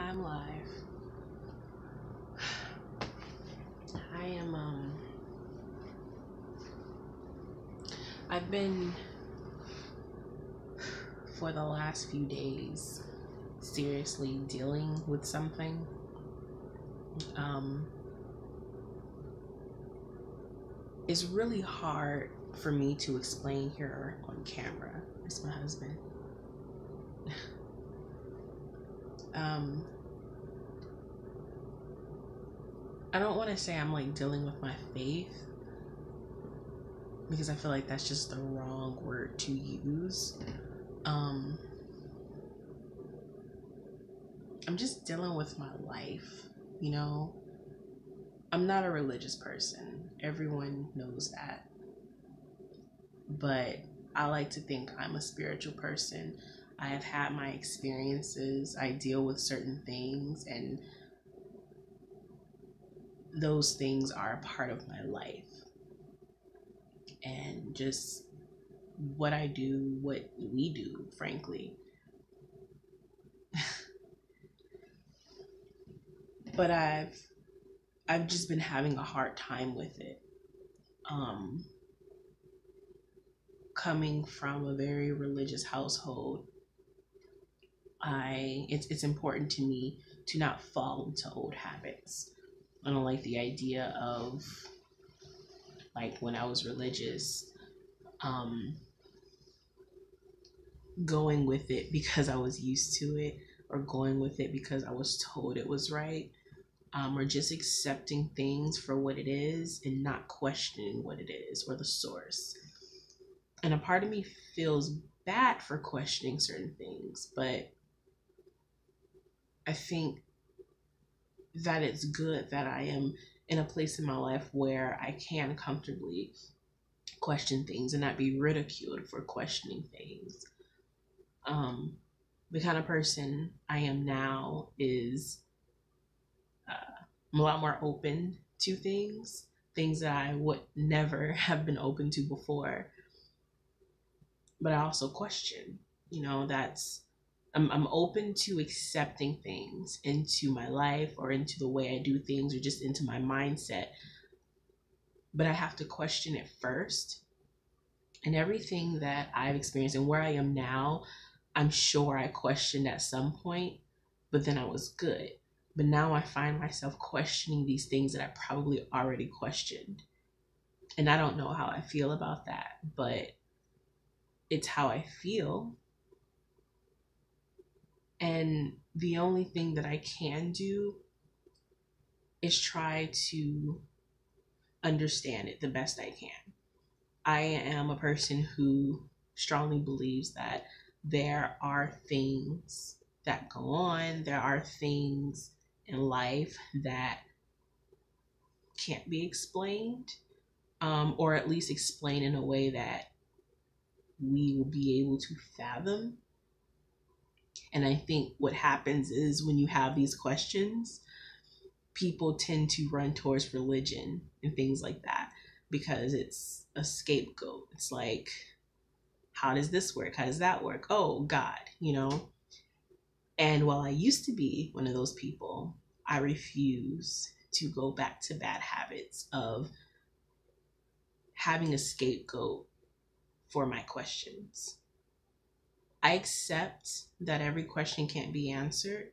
I'm live. I am I've been for the last few days seriously dealing with something. Um it's really hard for me to explain here on camera. It's my husband. Um I don't want to say I'm like dealing with my faith because I feel like that's just the wrong word to use. Um I'm just dealing with my life, you know. I'm not a religious person. Everyone knows that. But I like to think I'm a spiritual person. I have had my experiences. I deal with certain things, and those things are a part of my life. And just what I do, what we do, frankly. But I've just been having a hard time with it. Um Coming from a very religious household, it's important to me to not fall into old habits. I don't like the idea of, like, when I was religious, um, going with it because I was used to it, or going with it because I was told it was right, or just accepting things for what it is and not questioning what it is or the source. And a part of me feels bad for questioning certain things, but I think that it's good that I am in a place in my life where I can comfortably question things and not be ridiculed for questioning things. Um, the kind of person I am now is I'm a lot more open to things that I would never have been open to before. But I also question, that's I'm open to accepting things into my life or into the way I do things or just into my mindset. But I have to question it first. And everything that I've experienced and where I am now, I'm sure I questioned at some point, but then I was good. But now I find myself questioning these things that I probably already questioned. And I don't know how I feel about that, but it's how I feel. And the only thing that I can do is try to understand it the best I can. I am a person who strongly believes that there are things that go on, there are things in life that can't be explained, or at least explained in a way that we will be able to fathom. And I think what happens is when you have these questions, people tend to run towards religion and things like that because it's a scapegoat. It's like, how does this work? How does that work? Oh, God, you know? And while I used to be one of those people, I refuse to go back to bad habits of having a scapegoat for my questions. I accept that every question can't be answered,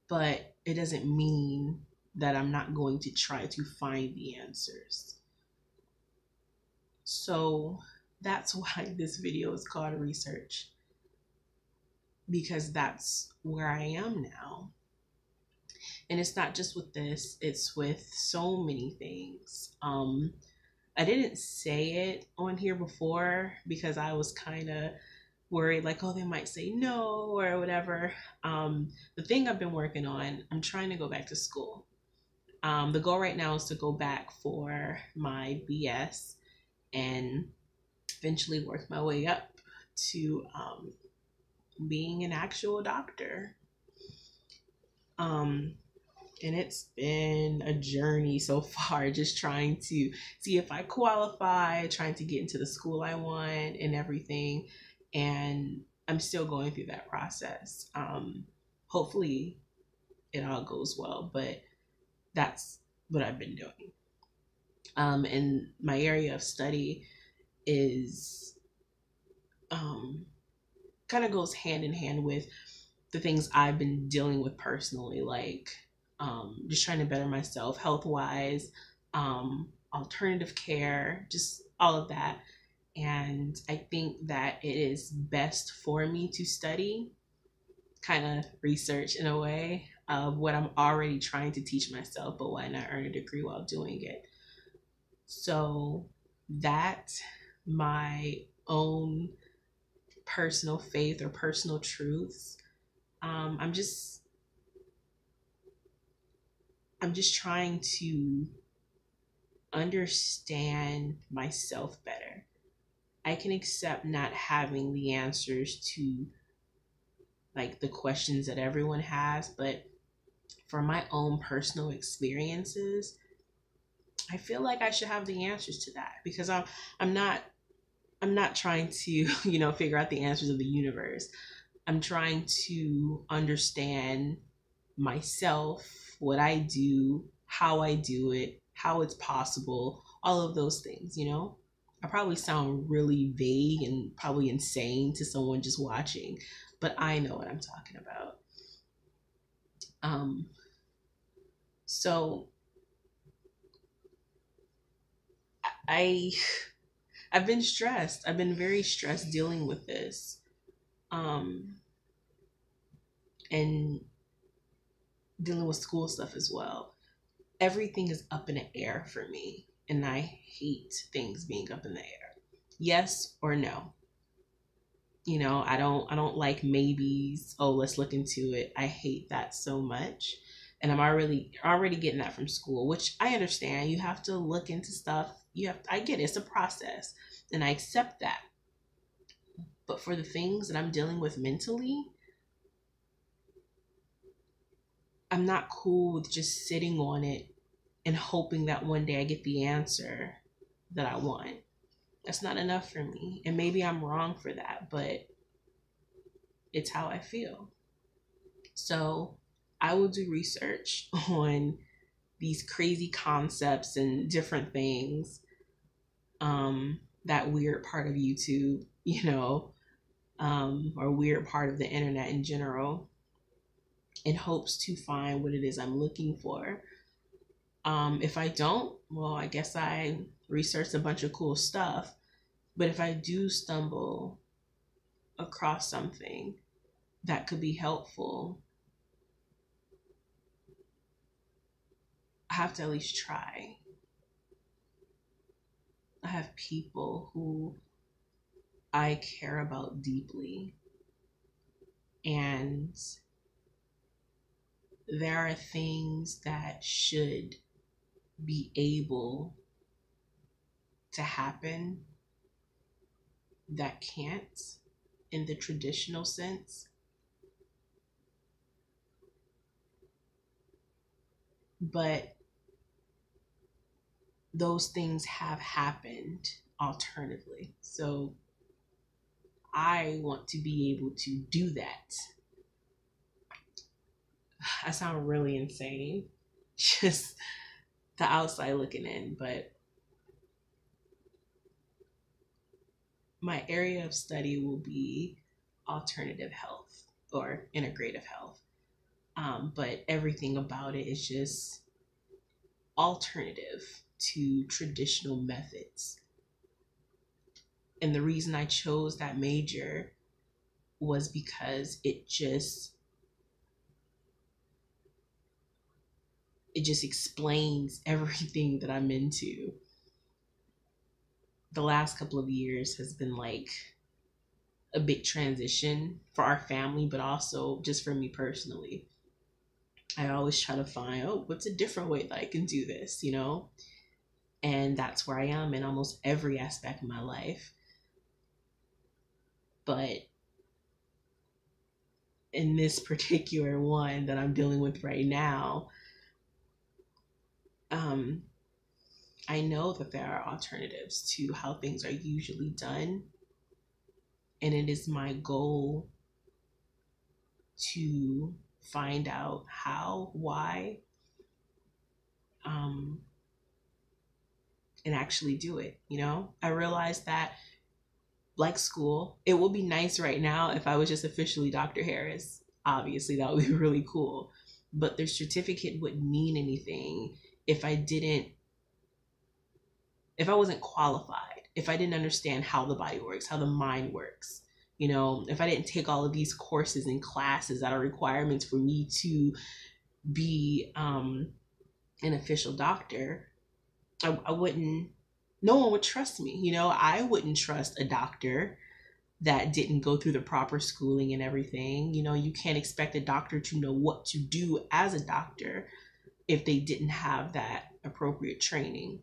but it doesn't mean that I'm not going to try to find the answers. So that's why this video is called Research, because that's where I am now. And it's not just with this, it's with so many things. I didn't say it on here before because I was kind of worried, like, oh, they might say no or whatever. The thing I've been working on, I'm trying to go back to school. The goal right now is to go back for my BS and eventually work my way up to being an actual doctor. Um, and it's been a journey so far, just trying to see if I qualify, trying to get into the school I want and everything. And I'm still going through that process. hopefully it all goes well, but that's what I've been doing. And my area of study is kind of goes hand in hand with the things I've been dealing with personally, like just trying to better myself health wise, alternative care, just all of that. And I think that it is best for me to study, kind of research in a way of what I'm already trying to teach myself, but why not earn a degree while doing it? So that my own personal faith or personal truths. I'm just trying to understand myself better. I can accept not having the answers to like the questions that everyone has, but for my own personal experiences, I feel like I should have the answers to that because I'm not I'm not trying to, figure out the answers of the universe. I'm trying to understand myself, what I do, how I do it, how it's possible, all of those things. I probably sound really vague and probably insane to someone just watching, but I know what I'm talking about. Um, so I I've been stressed. I've been very stressed dealing with this. Um, and dealing with school stuff as well. Everything is up in the air for me, and I hate things being up in the air. Yes or no. I don't like maybes. Oh, let's look into it. I hate that so much. And I'm already getting that from school, which I understand. You have to look into stuff. I get it. It's a process, and I accept that. But for the things that I'm dealing with mentally, I'm not cool with just sitting on it and hoping that one day I get the answer that I want. That's not enough for me. And maybe I'm wrong for that, but it's how I feel. So I will do research on these crazy concepts and different things. That weird part of YouTube, or weird part of the internet in general, in hopes to find what it is I'm looking for. If I don't, well, I guess I researched a bunch of cool stuff. But if I do stumble across something that could be helpful, I have to at least try. I have people who I care about deeply, and there are things that should be able to happen that can't in the traditional sense. But those things have happened alternatively. So I want to be able to do that. I sound really insane, just the outside looking in, but my area of study will be alternative health or integrative health. But everything about it is just alternative to traditional methods. And the reason I chose that major was because it just explains everything that I'm into. The last couple of years has been like a big transition for our family, but also just for me personally. I always try to find, oh, what's a different way that I can do this? And that's where I am in almost every aspect of my life. But in this particular one that I'm dealing with right now, um, I know that there are alternatives to how things are usually done. And it is my goal to find out how, why, um, and actually do it. I realized that, like school, it would be nice right now if I was just officially Dr. Harris. Obviously, that would be really cool. But the certificate wouldn't mean anything if if I wasn't qualified, if I didn't understand how the body works, how the mind works. If I didn't take all of these courses and classes that are requirements for me to be an official doctor, I wouldn't, no one would trust me. I wouldn't trust a doctor that didn't go through the proper schooling and everything. You can't expect a doctor to know what to do as a doctor if they didn't have that appropriate training.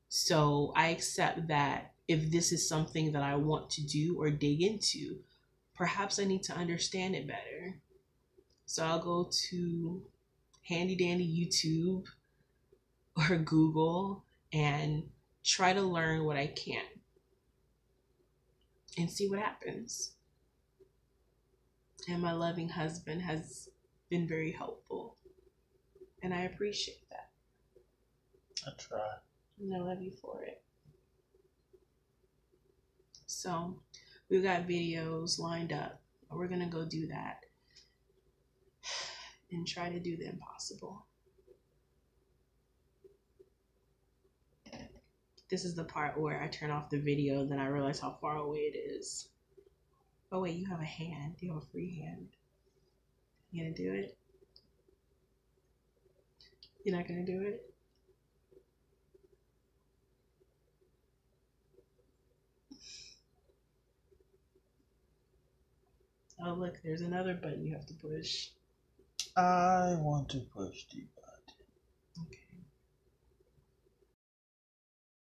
So I accept that if this is something that I want to do or dig into, perhaps I need to understand it better. So I'll go to handy dandy YouTube or Google and try to learn what I can and see what happens. And my loving husband has been very helpful, and I appreciate that. I try. And I love you for it. So we've got videos lined up. We're going to go do that and try to do the impossible. This is the part where I turn off the video, then I realize how far away it is. Oh wait, you have a hand. You have a free hand. You gonna do it? You're not gonna do it? Oh look, there's another button you have to push. I want to push the